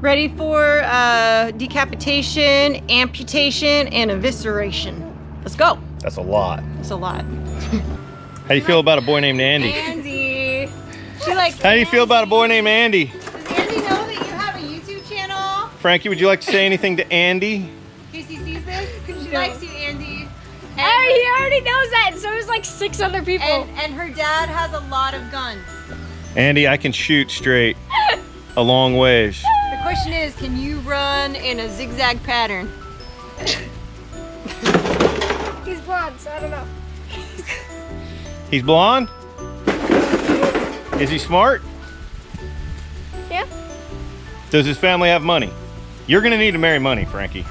Ready for decapitation, amputation, and evisceration. Let's go. That's a lot. That's a lot. How do you feel about a boy named Andy? Andy. She likes How do you feel about a boy named Andy? Does Andy know that you have a YouTube channel? Frankie, would you like to say anything to Andy? Casey sees this. She likes you, Andy. He already knows that, and so does like 6 other people. And her dad has a lot of guns. Andy, I can shoot straight a long ways. The question is, can you run in a zigzag pattern? He's blonde, so I don't know. He's blonde? Is he smart? Yeah. Does his family have money? You're gonna need to marry money, Frankie.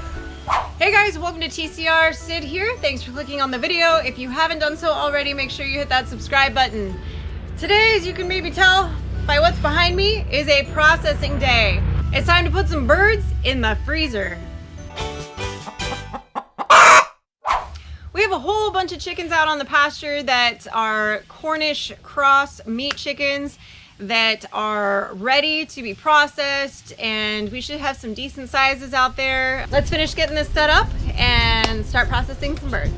Hey guys, welcome to TCR. Sid here. Thanks for clicking on the video. If you haven't done so already, make sure you hit that subscribe button. Today, as you can maybe tell by what's behind me, is a processing day. It's time to put some birds in the freezer. We have a whole bunch of chickens out on the pasture that are Cornish cross meat chickens that are ready to be processed, and we should have some decent sizes out there. Let's finish getting this set up and start processing some birds.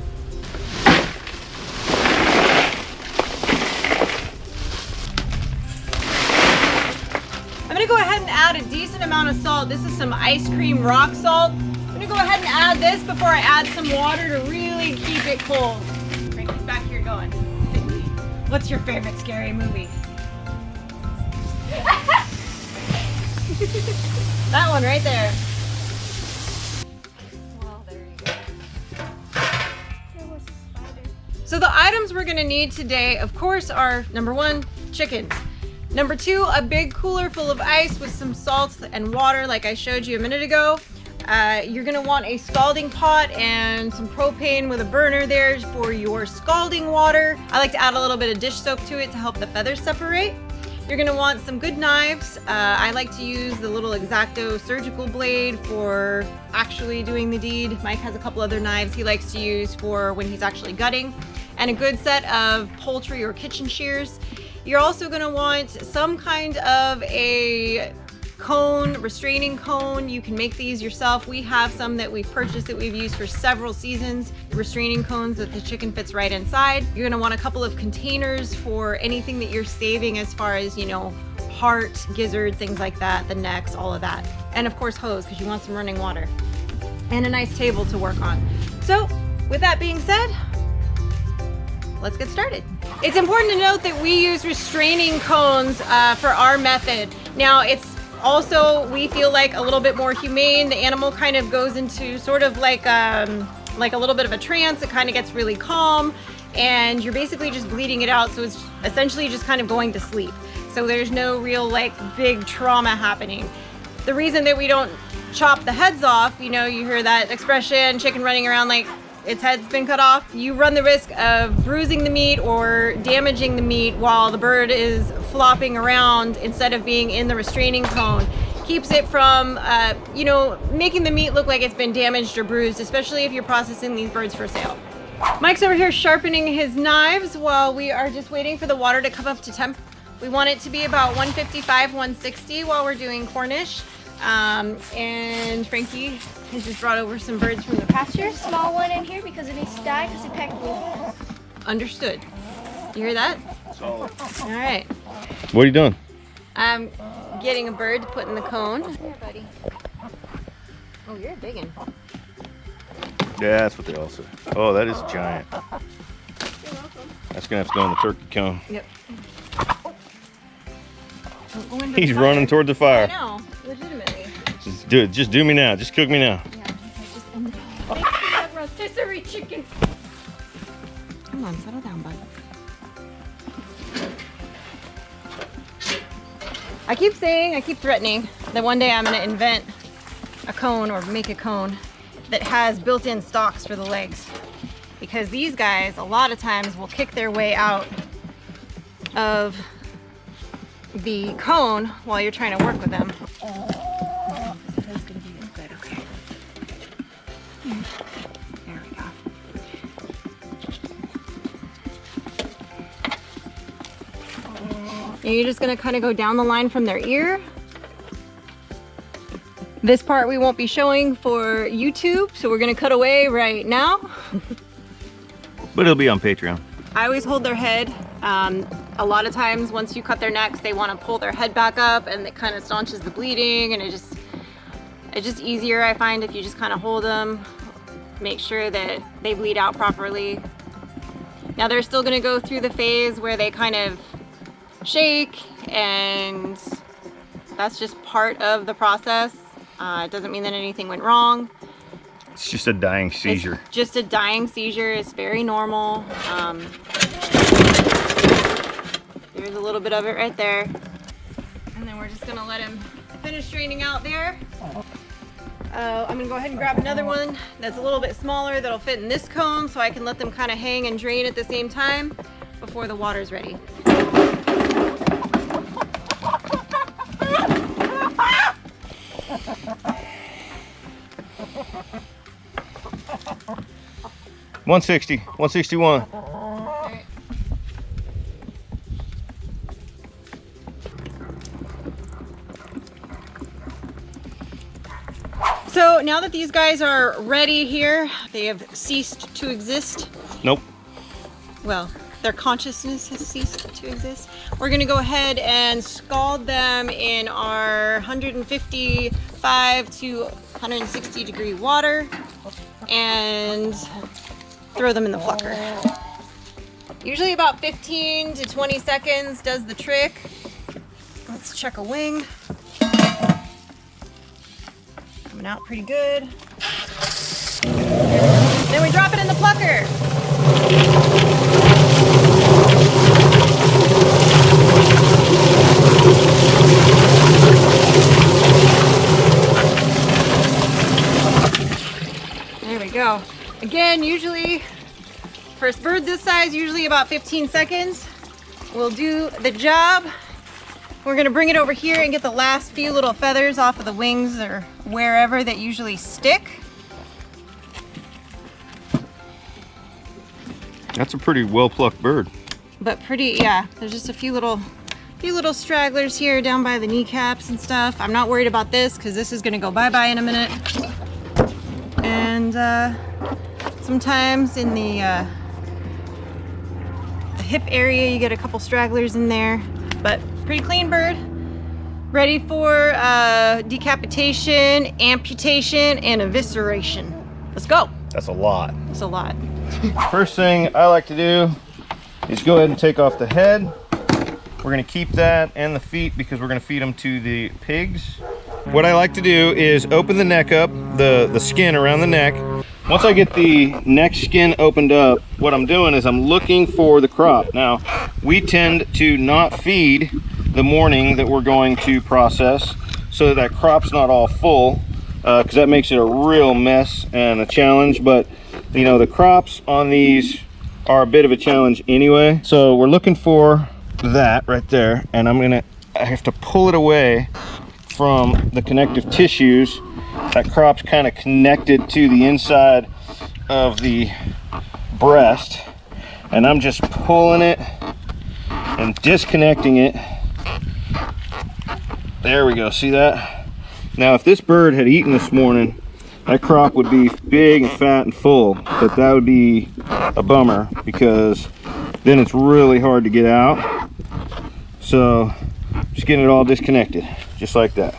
I'm gonna go ahead and add a decent amount of salt. This is some ice cream rock salt. I'm gonna go ahead and add this before I add some water to really keep it cold. Frankie's back here going, Cindy, what's your favorite scary movie? That one right there. Well, there you go. There was a spider. So the items we're gonna need today, of course, are number 1, chickens. Number 2, a big cooler full of ice with some salt and water like I showed you a minute ago. You're gonna want a scalding pot and some propane with a burner there for your scalding water. I like to add a little bit of dish soap to it to help the feathers separate. You're gonna want some good knives. I like to use the little X-Acto surgical blade for actually doing the deed. Mike has a couple other knives he likes to use for when he's actually gutting. And a good set of poultry or kitchen shears. You're also gonna want some kind of a cone, restraining cone. You can make these yourself. We have some that we've purchased that we've used for several seasons. Restraining cones that the chicken fits right inside. You're gonna want a couple of containers for anything that you're saving as far as, you know, heart, gizzard, things like that, the necks, all of that. And of course hose, because you want some running water. And a nice table to work on. So with that being said, let's get started. It's important to note that we use restraining cones for our method. Now it's also, we feel like a little bit more humane. The animal kind of goes into sort of like a little bit of a trance. It kind of gets really calm, and you're basically just bleeding it out. So it's essentially just kind of going to sleep. So there's no real like big trauma happening. The reason that we don't chop the heads off, you know, you hear that expression, chicken running around like its head's been cut off. You run the risk of bruising the meat or damaging the meat while the bird is flopping around instead of being in the restraining cone. Keeps it from, you know, making the meat look like it's been damaged or bruised, especially if you're processing these birds for sale. Mike's over here sharpening his knives while we are just waiting for the water to come up to temp. We want it to be about 155, 160 while we're doing Cornish. And Frankie has just brought over some birds from the pasture. There's a small one in here because it needs to die because it pecked me. Understood. You hear that? Solid. All right. What are you doing? I'm getting a bird to put in the cone. Here, buddy. Oh, you're a big one. Yeah, that's what they all say. Oh, that is giant. You're welcome. That's gonna have to go in the turkey cone. Yep. Don't go into He's the running fire. toward the fire. I know, legitimately. Just do it. Just do me now. Just cook me now. Yeah, I just ended up. Thanks for that rotisserie chicken. Come on, settle down, bud. I keep threatening that one day I'm gonna invent a cone or make a cone that has built-in stalks for the legs. Because these guys, a lot of times, will kick their way out of the cone while you're trying to work with them. That's gonna be good, okay. There we go. And you're just gonna kind of go down the line from their ear This part we won't be showing for YouTube, so we're gonna cut away right now. But it'll be on Patreon. I always hold their head. A lot of times once you cut their necks, they want to pull their head back up and it kind of staunches the bleeding, and it's just easier, I find, if you just kind of hold them, make sure that they bleed out properly. Now they're still going to go through the phase where they kind of shake, and that's just part of the process. It doesn't mean that anything went wrong. It's just a dying seizure. It's just a dying seizure. It's very normal. There's a little bit of it right there. And then we're just gonna let him finish draining out there. I'm gonna go ahead and grab another one that's a little bit smaller that'll fit in this cone, so I can let them kind of hang and drain at the same time before the water's ready. $160, $161. Alright. So now that these guys are ready here, they have ceased to exist. Nope. Well, their consciousness has ceased to exist. We're gonna go ahead and scald them in our 155 to 160 degree water and throw them in the plucker. Usually about 15 to 20 seconds does the trick. Let's check a wing. Coming out pretty good. Then we drop it in the plucker. There we go. Again, usually for a bird this size, usually about 15 seconds will do the job. We're gonna bring it over here and get the last few little feathers off of the wings or wherever that usually stick. That's a pretty well-plucked bird. But pretty, yeah, there's just a few little stragglers here down by the kneecaps and stuff. I'm not worried about this because this is gonna go bye-bye in a minute. And sometimes in the hip area you get a couple stragglers in there, but pretty clean bird. Ready for decapitation, amputation, and evisceration. Let's go. That's a lot. That's a lot. First thing I like to do is go ahead and take off the head. We're gonna keep that and the feet because we're gonna feed them to the pigs. What I like to do is open the neck up, the skin around the neck. Once I get the neck skin opened up, what I'm doing is I'm looking for the crop. Now, we tend to not feed the morning that we're going to process so that crop's not all full, because that makes it a real mess and a challenge. But you know, the crops on these are a bit of a challenge anyway. So we're looking for that right there, and I have to pull it away from the connective tissues. That crop's kind of connected to the inside of the breast, and I'm just pulling it and disconnecting it. There we go, see that? Now if this bird had eaten this morning, that crop would be big and fat and full, but that would be a bummer because then it's really hard to get out. So just getting it all disconnected, just like that.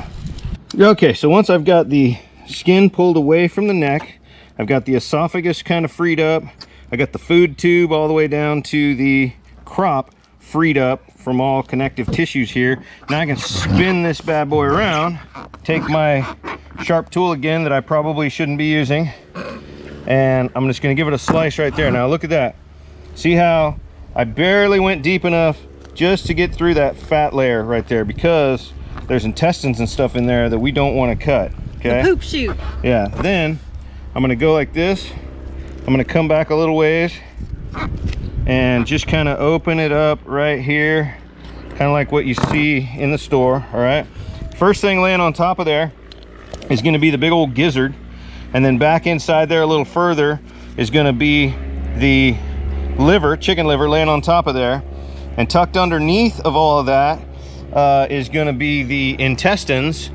Okay, so once I've got the skin pulled away from the neck, I've got the esophagus kind of freed up, I got the food tube all the way down to the crop freed up from all connective tissues here. Now I can spin this bad boy around, take my sharp tool again that I probably shouldn't be using, and I'm just going to give it a slice right there. Now look at that. See how I barely went deep enough just to get through that fat layer right there, because there's intestines and stuff in there that we don't want to cut. Okay, The poop chute. yeah, then I'm going to go like this. I'm going to come back a little ways and just kind of open it up right here, kind of like what you see in the store. All right, first thing laying on top of there is going to be the big old gizzard, and then back inside there a little further is going to be the liver, chicken liver, laying on top of there, and tucked underneath of all of that is going to be the intestines,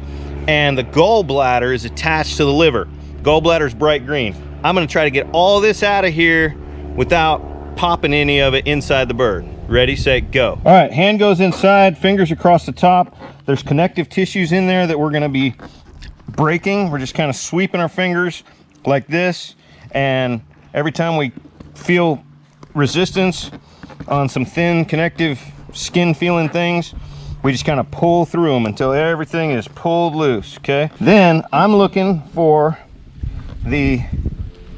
and the gallbladder is attached to the liver. Gallbladder is bright green. I'm gonna try to get all this out of here without popping any of it inside the bird. Ready, set, go. All right, hand goes inside, fingers across the top. There's connective tissues in there that we're gonna be breaking. We're just kind of sweeping our fingers like this, and every time we feel resistance on some thin connective skin feeling things, we just kind of pull through them until everything is pulled loose, okay? Then I'm looking for the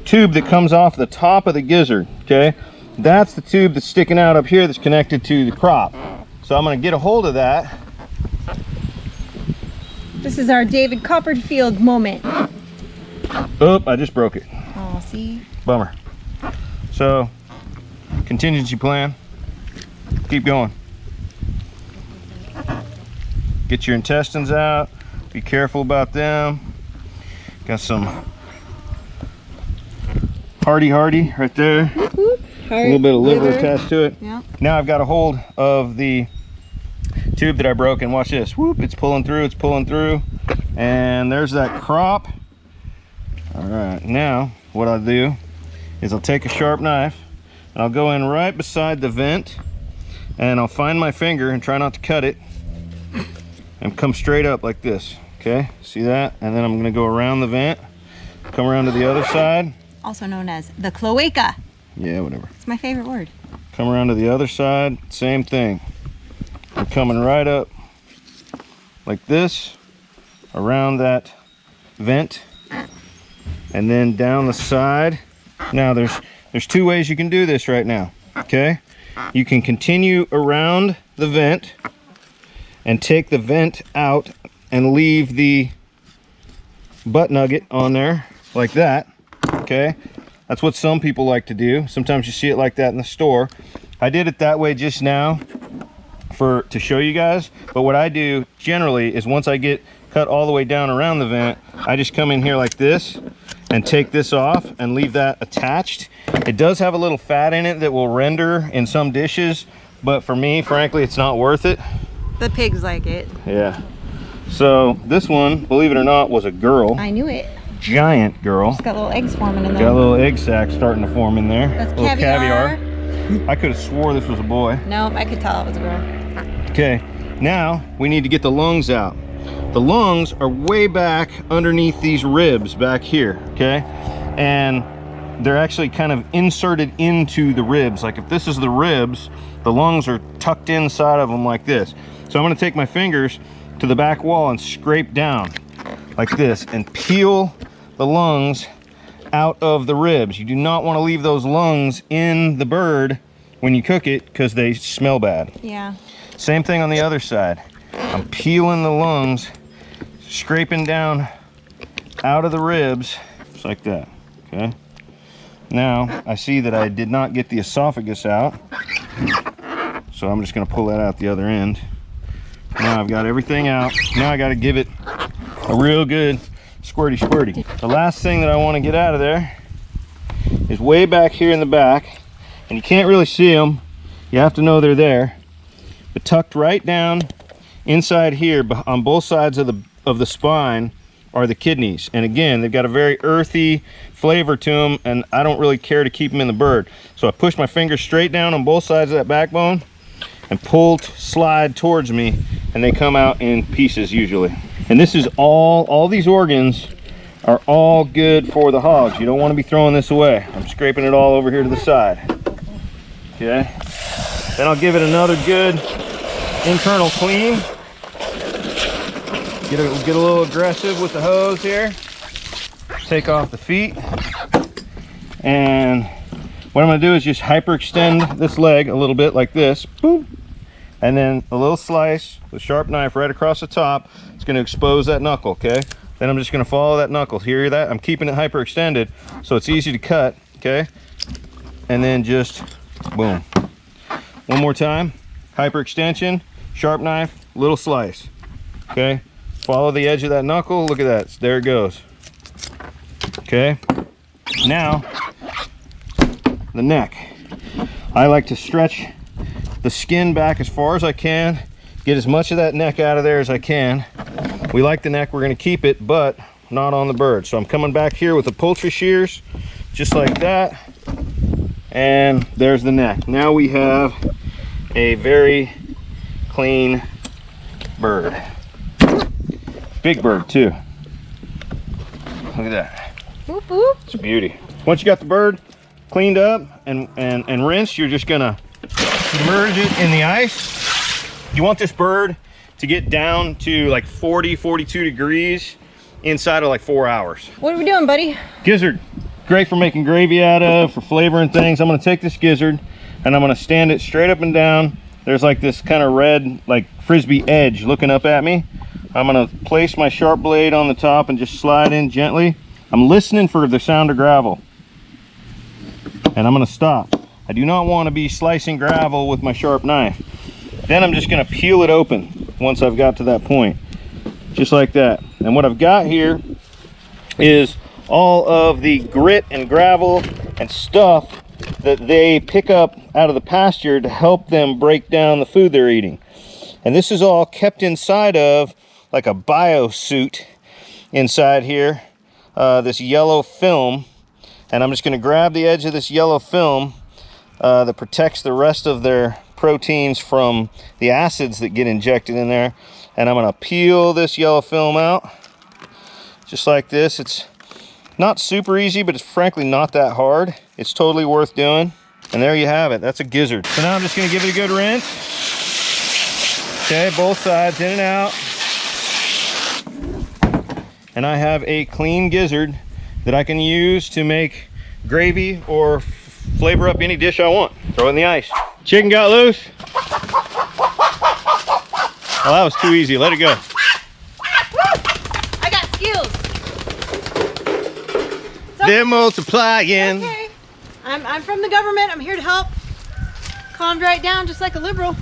tube that comes off the top of the gizzard, okay? That's the tube that's sticking out up here that's connected to the crop. So I'm gonna get a hold of that. This is our David Copperfield moment. Oop, I just broke it. Oh, see? Bummer. So, contingency plan. Keep going. Get your intestines out. Be careful about them. Got some hardy right there. A little bit of liver attached to it. Yeah. Now I've got a hold of the tube that I broke, and watch this. Whoop, it's pulling through, and there's that crop. All right, now what I'll do is I'll take a sharp knife and I'll go in right beside the vent, and I'll find my finger and try not to cut it and come straight up like this. Okay, see that? And then I'm gonna go around the vent, come around to the other side. Also known as the cloaca. Yeah, whatever. It's my favorite word. Come around to the other side, same thing. We're coming right up like this, around that vent, and then down the side. Now there's two ways you can do this right now, okay? You can continue around the vent and take the vent out and leave the butt nugget on there like that, okay? That's what some people like to do. Sometimes you see it like that in the store. I did it that way just now to show you guys, but what I do generally is once I get cut all the way down around the vent, I just come in here like this and take this off and leave that attached. It does have a little fat in it that will render in some dishes, but for me, frankly, it's not worth it. The pigs like it. Yeah. So this one, believe it or not, was a girl. I knew it. Giant girl. It's got little eggs forming in there. Got a little egg sac starting to form in there. That's little caviar. I could have swore this was a boy. Nope, I could tell it was a girl. Okay, now we need to get the lungs out. The lungs are way back underneath these ribs back here, okay? And they're actually kind of inserted into the ribs. Like if this is the ribs, the lungs are tucked inside of them like this. So I'm gonna take my fingers to the back wall and scrape down like this and peel the lungs out of the ribs. You do not want to leave those lungs in the bird when you cook it because they smell bad. Yeah. Same thing on the other side. I'm peeling the lungs, scraping down out of the ribs, just like that, okay? Now, I see that I did not get the esophagus out, so I'm just gonna pull that out the other end. Now I've got everything out. Now I gotta give it a real good squirty. The last thing that I wanna get out of there is way back here in the back, and you can't really see them. You have to know they're there. But tucked right down inside here on both sides of the spine are the kidneys. And again, they've got a very earthy flavor to them, and I don't really care to keep them in the bird. So I push my fingers straight down on both sides of that backbone and slide towards me, and they come out in pieces usually. And this is all these organs are all good for the hogs. You don't want to be throwing this away. I'm scraping it all over here to the side. Okay. Then I'll give it another good internal clean. Get a little aggressive with the hose here. Take off the feet. And what I'm gonna do is just hyperextend this leg a little bit like this. Boom. And then a little slice with a sharp knife right across the top. It's gonna expose that knuckle, okay? Then I'm just gonna follow that knuckle. Hear that? I'm keeping it hyperextended so it's easy to cut, okay? And then just boom. One more time, hyperextension, sharp knife, little slice, okay? Follow the edge of that knuckle, look at that, there it goes. Okay, now, the neck. I like to stretch the skin back as far as I can, get as much of that neck out of there as I can, We like the neck, we're gonna keep it, but not on the bird. So I'm coming back here with the poultry shears, just like that. And there's the neck. Now we have a very clean bird. Big bird too. Look at that. Boop, boop. It's a beauty. Once you got the bird cleaned up and rinsed, you're just gonna submerge it in the ice. You want this bird to get down to like 40, 42 degrees inside of like 4 hours. What are we doing, buddy? Gizzard, great for making gravy out of, for flavoring things. I'm gonna take this gizzard and I'm gonna stand it straight up and down. There's like this kind of red, like frisbee edge looking up at me. I'm gonna place my sharp blade on the top and just slide in gently. I'm listening for the sound of gravel. And I'm gonna stop. I do not want to be slicing gravel with my sharp knife. Then I'm just gonna peel it open once I've got to that point. Just like that. And what I've got here is all of the grit and gravel and stuff that they pick up out of the pasture to help them break down the food they're eating. And this is all kept inside of like a biosuit inside here, this yellow film. And I'm just gonna grab the edge of this yellow film that protects the rest of their proteins from the acids that get injected in there. And I'm gonna peel this yellow film out, just like this. It's not super easy, but it's frankly not that hard. It's totally worth doing. And there you have it, that's a gizzard. So now I'm just gonna give it a good rinse. Okay, both sides, in and out. And I have a clean gizzard that I can use to make gravy or flavor up any dish I want. Throw it in the ice. Chicken got loose. Well, that was too easy. Let it go. I got skills. They're multiplying. Okay. I'm from the government. I'm here to help. Calmed right down just like a liberal.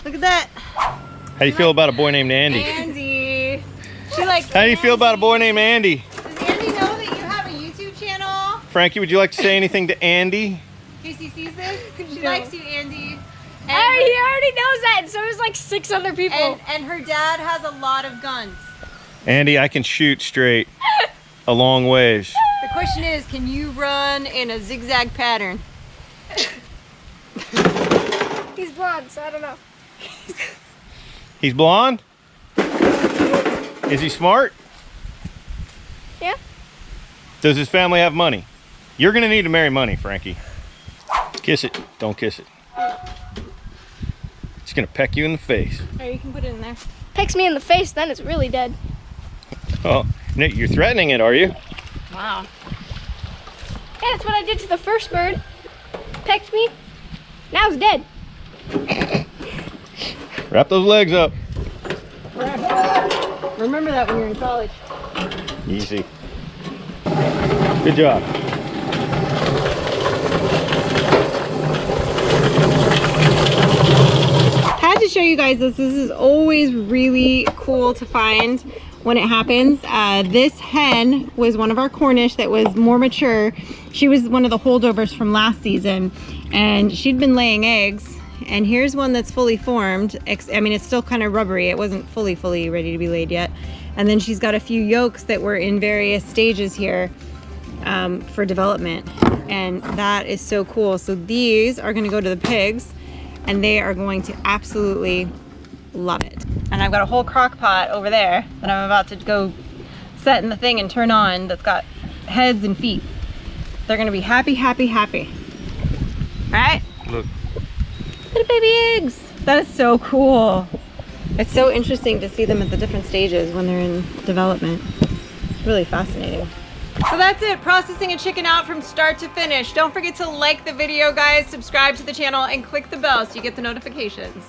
Look at that. How do you feel about a boy named Andy? Andy. She likes How do you feel about a boy named Andy? Does Andy know that you have a YouTube channel? Frankie, would you like to say anything to Andy? In case he sees this, she likes you, Andy. He already knows that, and so does like 6 other people. And her dad has a lot of guns. Andy, I can shoot straight a long ways. The question is, can you run in a zigzag pattern? He's blonde, so I don't know. He's blonde? Is he smart? Yeah. Does his family have money? You're gonna need to marry money, Frankie. Kiss it, don't kiss it. It's gonna peck you in the face. Or you can put it in there. Pecks me in the face, then it's really dead. Oh, Nick, you're threatening it, are you? Wow. Yeah, that's what I did to the first bird. Pecked me. Now it's dead. Wrap those legs up. Remember that when you're in college. Easy. Good job. Had to show you guys this. This is always really cool to find when it happens. This hen was one of our Cornish that was more mature. She was one of the holdovers from last season, and she'd been laying eggs. And here's one that's fully formed. I mean, it's still kind of rubbery. It wasn't fully ready to be laid yet. And then she's got a few yolks that were in various stages here for development. And that is so cool. So these are gonna go to the pigs, and they are going to absolutely love it. And I've got a whole crock pot over there that I'm about to go set in the thing and turn on, that's got heads and feet. They're gonna be happy, happy, happy. All right? Look. Little baby eggs. That is so cool. It's so interesting to see them at the different stages when they're in development. It's really fascinating. So that's it, processing a chicken out from start to finish. Don't forget to like the video, guys, subscribe to the channel, and click the bell so you get the notifications.